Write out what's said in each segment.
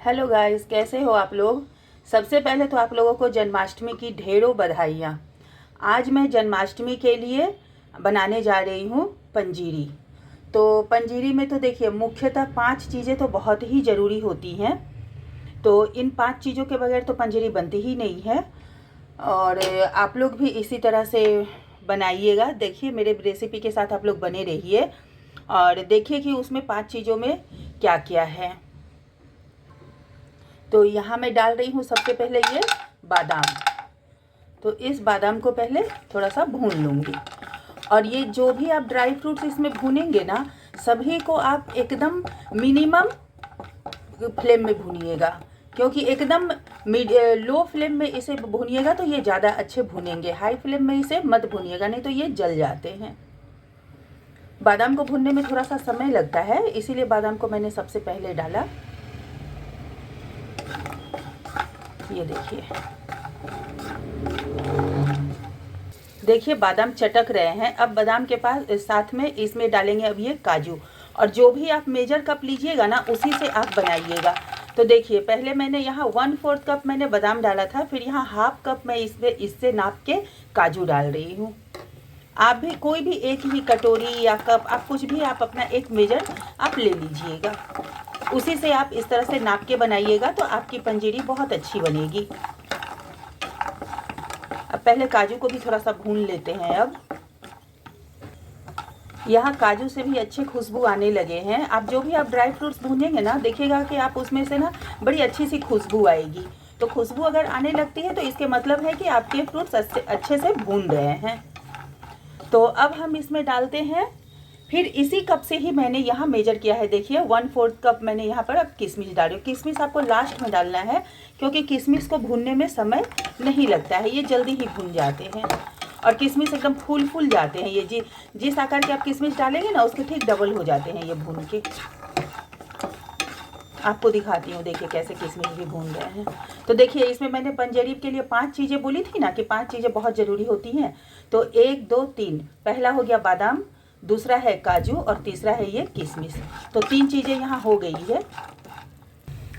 Hello guys, कैसे हो आप लोग। सबसे पहले तो आप लोगों को जन्माष्टमी की ढेरों बधाइयाँ। आज मैं जन्माष्टमी के लिए बनाने जा रही हूँ पंजीरी। तो पंजीरी में तो देखिए मुख्यतः 5 चीज़ें तो बहुत ही ज़रूरी होती हैं। तो इन 5 चीज़ों के बगैर तो पंजीरी बनती ही नहीं है। और आप लोग भी इसी तरह से बनाइएगा। देखिए मेरे रेसिपी के साथ आप लोग बने रहिए और देखिए कि उसमें 5 चीज़ों में क्या क्या है। तो यहाँ मैं डाल रही हूँ सबसे पहले ये बादाम। तो इस बादाम को पहले थोड़ा सा भून लूँगी। और ये जो भी आप ड्राई फ्रूट्स इसमें भूनेंगे ना, सभी को आप एकदम मिनिमम फ्लेम में भूनिएगा, क्योंकि एकदम लो फ्लेम में इसे भूनिएगा तो ये ज़्यादा अच्छे भूनेंगे। हाई फ्लेम में इसे मत भूनिएगा, नहीं तो ये जल जाते हैं। बादाम को भूनने में थोड़ा सा समय लगता है, इसीलिए बादाम को मैंने सबसे पहले डाला। ये देखिए बादाम चटक रहे हैं। अब बादाम के पास साथ में इसमें डालेंगे अब ये काजू। और जो भी आप मेजर कप लीजिएगा ना, उसी से आप बनाइएगा। तो देखिए पहले मैंने यहाँ 1/4 कप मैंने बादाम डाला था, फिर यहाँ ½ कप मैं इससे नाप के काजू डाल रही हूँ। आप भी कोई भी एक ही कटोरी या कप, आप कुछ भी आप अपना एक मेजर आप ले लीजिएगा। उसी से आप इस तरह से नाप के बनाइएगा तो आपकी पंजीरी बहुत अच्छी बनेगी। अब पहले काजू को भी थोड़ा सा भून लेते हैं। अब यहाँ काजू से भी अच्छी खुशबू आने लगे हैं। आप जो भी आप ड्राई फ्रूट्स भूनेंगे ना, देखिएगा कि आप उसमें से ना बड़ी अच्छी सी खुशबू आएगी। तो खुशबू अगर आने लगती है तो इसके मतलब है कि आपके फ्रूट्स अच्छे से भून रहे हैं। तो अब हम इसमें डालते हैं, फिर इसी कप से ही मैंने यहाँ मेजर किया है। देखिए 1/4 कप मैंने यहाँ पर अब किशमिश डाली हूँ। किशमिश आपको लास्ट में डालना है, क्योंकि किशमिश को भूनने में समय नहीं लगता है, ये जल्दी ही भून जाते हैं। और किशमिश एकदम फूल जाते हैं। ये जिस आकार के आप किशमिश डालेंगे ना, उसके ठीक डबल हो जाते हैं ये भून के। आपको दिखाती हूँ, देखिए कैसे किशमिश भी भून रहे हैं। तो देखिए इसमें मैंने पंजीरी के लिए 5 चीज़ें बोली थी ना, कि 5 चीज़ें बहुत ज़रूरी होती हैं। तो 1 2 3, पहला हो गया बादाम, दूसरा है काजू और तीसरा है ये किशमिश। तो 3 चीज़ें यहाँ हो गई है।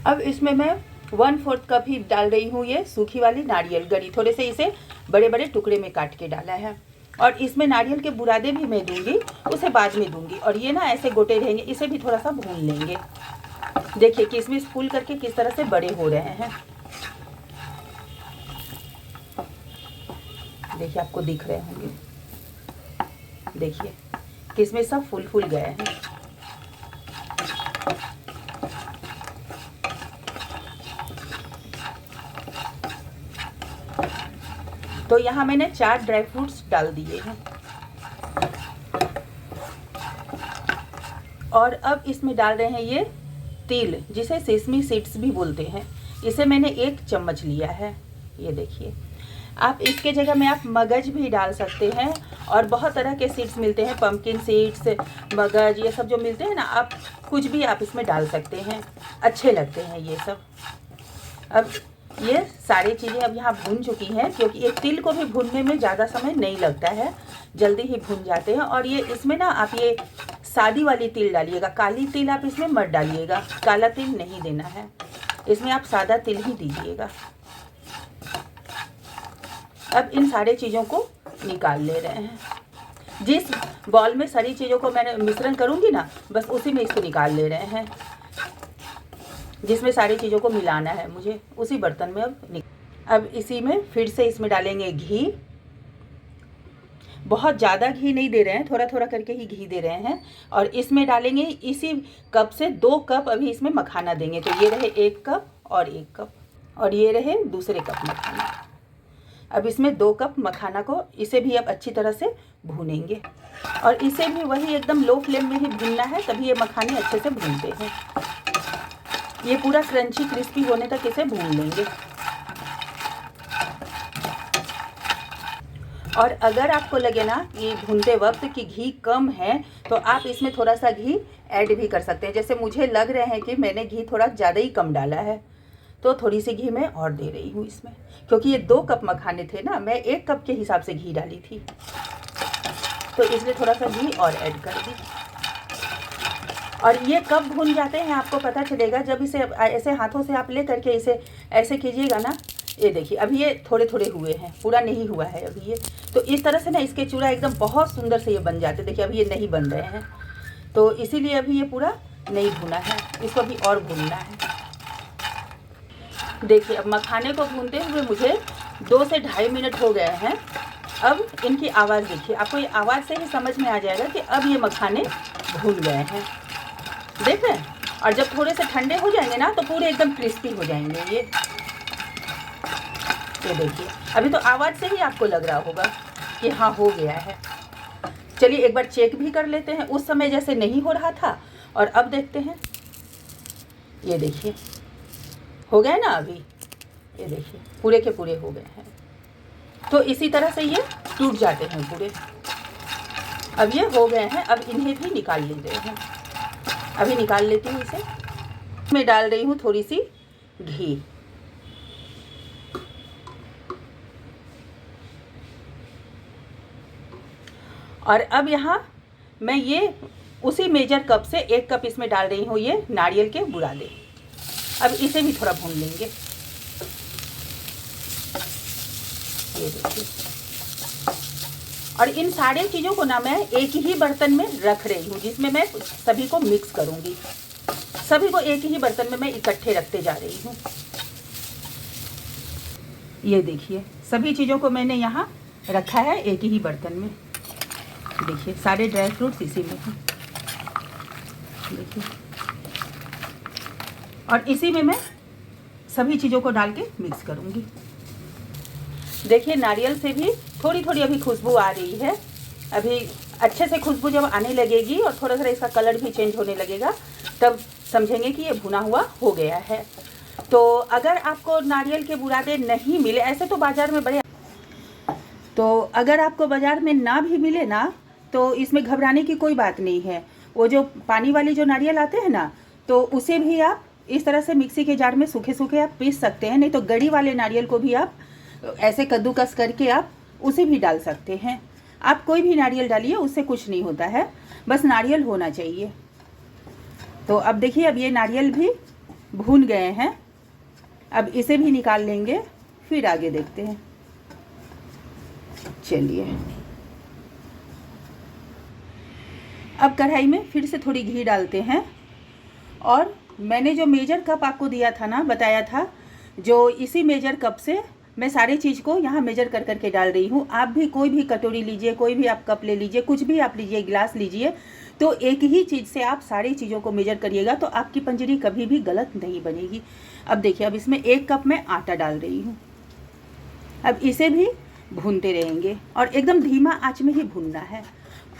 अब इसमें मैं 1/4 कप ही डाल रही हूँ ये सूखी वाली नारियल गरी। थोड़े से इसे बड़े बड़े टुकड़े में काट के डाला है। और इसमें नारियल के बुरादे भी मैं दूंगी, उसे बाद में दूंगी। और ये ना ऐसे गोटे रहेंगे, इसे भी थोड़ा सा भून लेंगे। देखिए किशमिश फूल करके किस तरह से बड़े हो रहे हैं। देखिए आपको दिख रहे होंगे, देखिए किशमिश सब फूल गए हैं। तो यहाँ मैंने 4 ड्राई फ्रूट्स डाल दिए हैं। और अब इसमें डाल रहे हैं ये तिल, जिसे सेसमी सीड्स भी बोलते हैं। इसे मैंने 1 चम्मच लिया है। ये देखिए, आप इसके जगह में आप मगज भी डाल सकते हैं। और बहुत तरह के सीड्स मिलते हैं, पंपकिन सीड्स, मगज, ये सब जो मिलते हैं ना, आप कुछ भी आप इसमें डाल सकते हैं, अच्छे लगते हैं ये सब। अब ये सारी चीज़ें अब यहाँ भून चुकी हैं, क्योंकि ये तिल को भी भूनने में ज़्यादा समय नहीं लगता है, जल्दी ही भून जाते हैं। और ये इसमें ना आप ये सादी वाली तिल डालिएगा, काली तिल आप इसमें मत डालिएगा, काला तिल नहीं देना है इसमें, आप सादा तिल ही दीजिएगा। अब इन सारे चीज़ों को निकाल ले रहे हैं। जिस बॉल में सारी चीज़ों को मैंने मिश्रण करूँगी ना, बस उसी में इसको निकाल ले रहे हैं। जिसमें सारी चीज़ों को मिलाना है मुझे, उसी बर्तन में अब इसी में फिर से इसमें डालेंगे घी। बहुत ज़्यादा घी नहीं दे रहे हैं, थोड़ा थोड़ा करके ही घी दे रहे हैं। और इसमें डालेंगे इसी कप से 2 कप अभी इसमें मखाना देंगे। तो ये रहे 1 कप और 1 कप, और ये रहे दूसरे कप मखाना। अब इसमें 2 कप मखाना को, इसे भी अब अच्छी तरह से भूनेंगे। और इसे भी वही एकदम लो फ्लेम में ही भूनना है, तभी ये मखाने अच्छे से भूनते हैं। ये पूरा क्रंची क्रिस्पी होने तक इसे भून लेंगे। और अगर आपको लगे ना कि भूनते वक्त कि घी कम है, तो आप इसमें थोड़ा सा घी ऐड भी कर सकते हैं। जैसे मुझे लग रहे हैं कि मैंने घी थोड़ा ज़्यादा ही कम डाला है, तो थोड़ी सी घी मैं और दे रही हूँ इसमें, क्योंकि ये 2 कप मखाने थे ना, मैं 1 कप के हिसाब से घी डाली थी, तो इसलिए थोड़ा सा घी और ऐड कर दी। और ये कब भून जाते हैं आपको पता चलेगा जब इसे ऐसे हाथों से आप ले करके इसे ऐसे कीजिएगा ना। ये देखिए अभी ये थोड़े थोड़े हुए हैं, पूरा नहीं हुआ है अभी ये। तो इस तरह से ना इसके चूड़ा एकदम बहुत सुंदर से ये बन जाते हैं। देखिए अभी ये नहीं बन रहे हैं, तो इसीलिए अभी ये पूरा नहीं भुना है, इसको अभी और भूनना है। देखिए अब मखाने को भूनते हुए मुझे 2 से ढाई मिनट हो गए हैं। अब इनकी आवाज़ देखिए, आपको ये आवाज़ से ही समझ में आ जाएगा कि अब ये मखाने भून गए हैं। देख रहे हैं? और जब थोड़े से ठंडे हो जाएंगे ना तो पूरे एकदम क्रिस्पी हो जाएंगे ये देखिए अभी तो आवाज़ से ही आपको लग रहा होगा कि हाँ हो गया है। चलिए एक बार चेक भी कर लेते हैं, उस समय जैसे नहीं हो रहा था और अब देखते हैं। ये देखिए हो गए ना अभी, ये देखिए पूरे के पूरे हो गए हैं। तो इसी तरह से ये टूट जाते हैं पूरे। अब ये हो गए हैं, अब इन्हें भी निकाल लेते हैं। अभी निकाल लेती हूँ इसे। मैं डाल रही हूँ थोड़ी सी घी। और अब यहाँ मैं ये उसी मेजर कप से 1 कप इसमें डाल रही हूँ ये नारियल के बुरादे। अब इसे भी थोड़ा भून लेंगे। ये देखिए, और इन सारे चीज़ों को ना मैं एक ही बर्तन में रख रही हूँ जिसमें मैं सभी को मिक्स करूँगी। सभी को एक ही बर्तन में मैं इकट्ठे रखते जा रही हूँ। ये देखिए सभी चीज़ों को मैंने यहाँ रखा है एक ही बर्तन में। देखिए सारे ड्राई फ्रूट्स इसी में हैं। देखिए और इसी में मैं सभी चीज़ों को डाल के मिक्स करूँगी। देखिए नारियल से भी थोड़ी थोड़ी अभी खुशबू आ रही है। अभी अच्छे से खुशबू जब आने लगेगी और थोड़ा थोड़ा इसका कलर भी चेंज होने लगेगा तब समझेंगे कि ये भुना हुआ हो गया है। तो अगर आपको नारियल के बुरादे नहीं मिले, ऐसे तो बाज़ार में बड़े, तो अगर आपको बाज़ार में ना भी मिले ना तो इसमें घबराने की कोई बात नहीं है। वो जो पानी वाली जो नारियल आते हैं ना, तो उसे भी आप इस तरह से मिक्सी के जार में सूखे सूखे आप पीस सकते हैं। नहीं तो गड़ी वाले नारियल को भी आप ऐसे कद्दूकस करके आप उसे भी डाल सकते हैं। आप कोई भी नारियल डालिए, उससे कुछ नहीं होता है, बस नारियल होना चाहिए। तो अब देखिए अब ये नारियल भी भून गए हैं। अब इसे भी निकाल लेंगे, फिर आगे देखते हैं। चलिए अब कढ़ाई में फिर से थोड़ी घी डालते हैं। और मैंने जो मेजर कप आपको दिया था ना, बताया था, जो इसी मेजर कप से मैं सारी चीज़ को यहाँ मेजर कर करके डाल रही हूँ। आप भी कोई भी कटोरी लीजिए, कोई भी आप कप ले लीजिए, कुछ भी आप लीजिए, गिलास लीजिए, तो एक ही चीज़ से आप सारी चीज़ों को मेजर करिएगा तो आपकी पंजरी कभी भी गलत नहीं बनेगी। अब देखिए अब इसमें 1 कप मैं आटा डाल रही हूँ। अब इसे भी भूनते रहेंगे और एकदम धीमा आंच में ही भूनना है।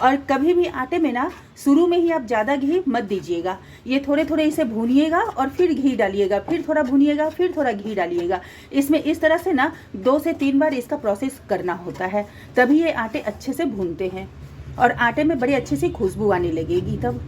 और कभी भी आटे में ना शुरू में ही आप ज़्यादा घी मत दीजिएगा। ये थोड़े थोड़े इसे भूनिएगा और फिर घी डालिएगा, फिर थोड़ा भूनिएगा, फिर थोड़ा घी डालिएगा। इसमें इस तरह से ना 2 से 3 बार इसका प्रोसेस करना होता है, तभी ये आटे अच्छे से भूनते हैं और आटे में बड़ी अच्छी सी खुशबू आने लगेगी तब।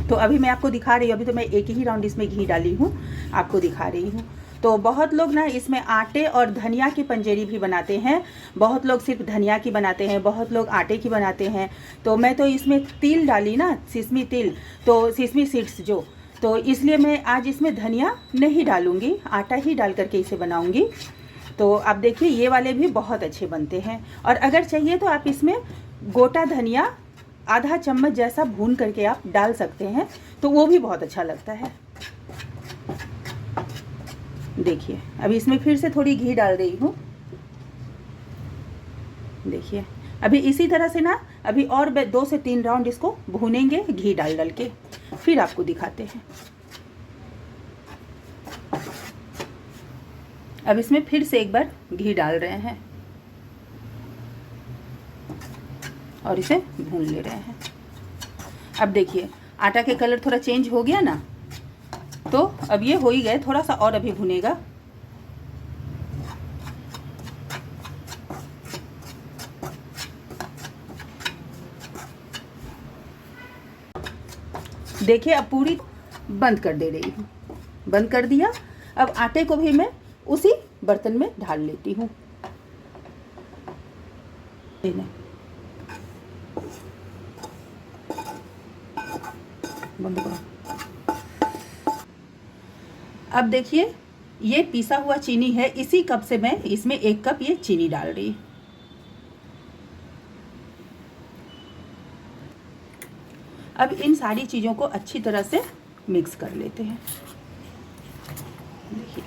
तो अभी मैं आपको दिखा रही हूँ, अभी तो मैं एक ही राउंड इसमें घी डाली हूँ, आपको दिखा रही हूँ। तो बहुत लोग ना इसमें आटे और धनिया की पंजेरी भी बनाते हैं, बहुत लोग सिर्फ धनिया की बनाते हैं, बहुत लोग आटे की बनाते हैं। तो मैं तो इसमें तिल डाली ना, सिसमी तिल, तो सिसमी सीड्स जो, तो इसलिए मैं आज इसमें धनिया नहीं डालूँगी, आटा ही डाल करके इसे बनाऊँगी। तो आप देखिए ये वाले भी बहुत अच्छे बनते हैं। और अगर चाहिए तो आप इसमें गोटा धनिया आधा चम्मच जैसा भून करके आप डाल सकते हैं, तो वो भी बहुत अच्छा लगता है। देखिए अभी इसमें फिर से थोड़ी घी डाल रही हूँ। देखिए अभी इसी तरह से ना अभी और 2 से 3 राउंड इसको भूनेंगे घी डाल डाल के, फिर आपको दिखाते हैं। अब इसमें फिर से एक बार घी डाल रहे हैं और इसे भून ले रहे हैं। अब देखिए आटा के कलर थोड़ा चेंज हो गया ना, तो अब ये हो ही गए, थोड़ा सा और अभी भुनेगा। देखिए अब पूरी बंद कर दे रही हूँ, बंद कर दिया। अब आटे को भी मैं उसी बर्तन में ढाल लेती हूँ। बंद अब देखिए ये पिसा हुआ चीनी है, इसी कप से मैं इसमें 1 कप ये चीनी डाल रही। अब इन सारी चीज़ों को अच्छी तरह से मिक्स कर लेते हैं। देखिए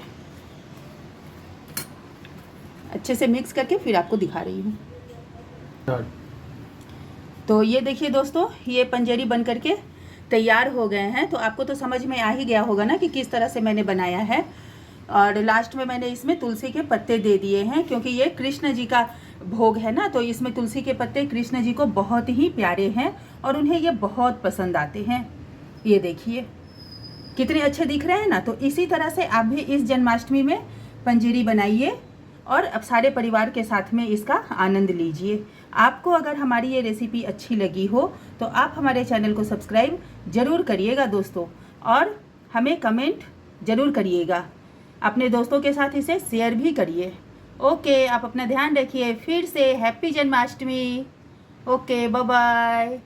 अच्छे से मिक्स करके फिर आपको दिखा रही हूँ। तो ये देखिए दोस्तों, ये पंजेरी बन करके तैयार हो गए हैं। तो आपको तो समझ में आ ही गया होगा ना कि किस तरह से मैंने बनाया है। और लास्ट में मैंने इसमें तुलसी के पत्ते दे दिए हैं, क्योंकि ये कृष्ण जी का भोग है ना, तो इसमें तुलसी के पत्ते कृष्ण जी को बहुत ही प्यारे हैं और उन्हें ये बहुत पसंद आते हैं। ये देखिए कितने अच्छे दिख रहे हैं ना। तो इसी तरह से आप भी इस जन्माष्टमी में पंजेरी बनाइए और अब सारे परिवार के साथ में इसका आनंद लीजिए। आपको अगर हमारी ये रेसिपी अच्छी लगी हो तो आप हमारे चैनल को सब्सक्राइब ज़रूर करिएगा दोस्तों, और हमें कमेंट ज़रूर करिएगा। अपने दोस्तों के साथ इसे शेयर भी करिए। ओके, आप अपना ध्यान रखिए। फिर से happy Janmashtami. Okay, bye bye.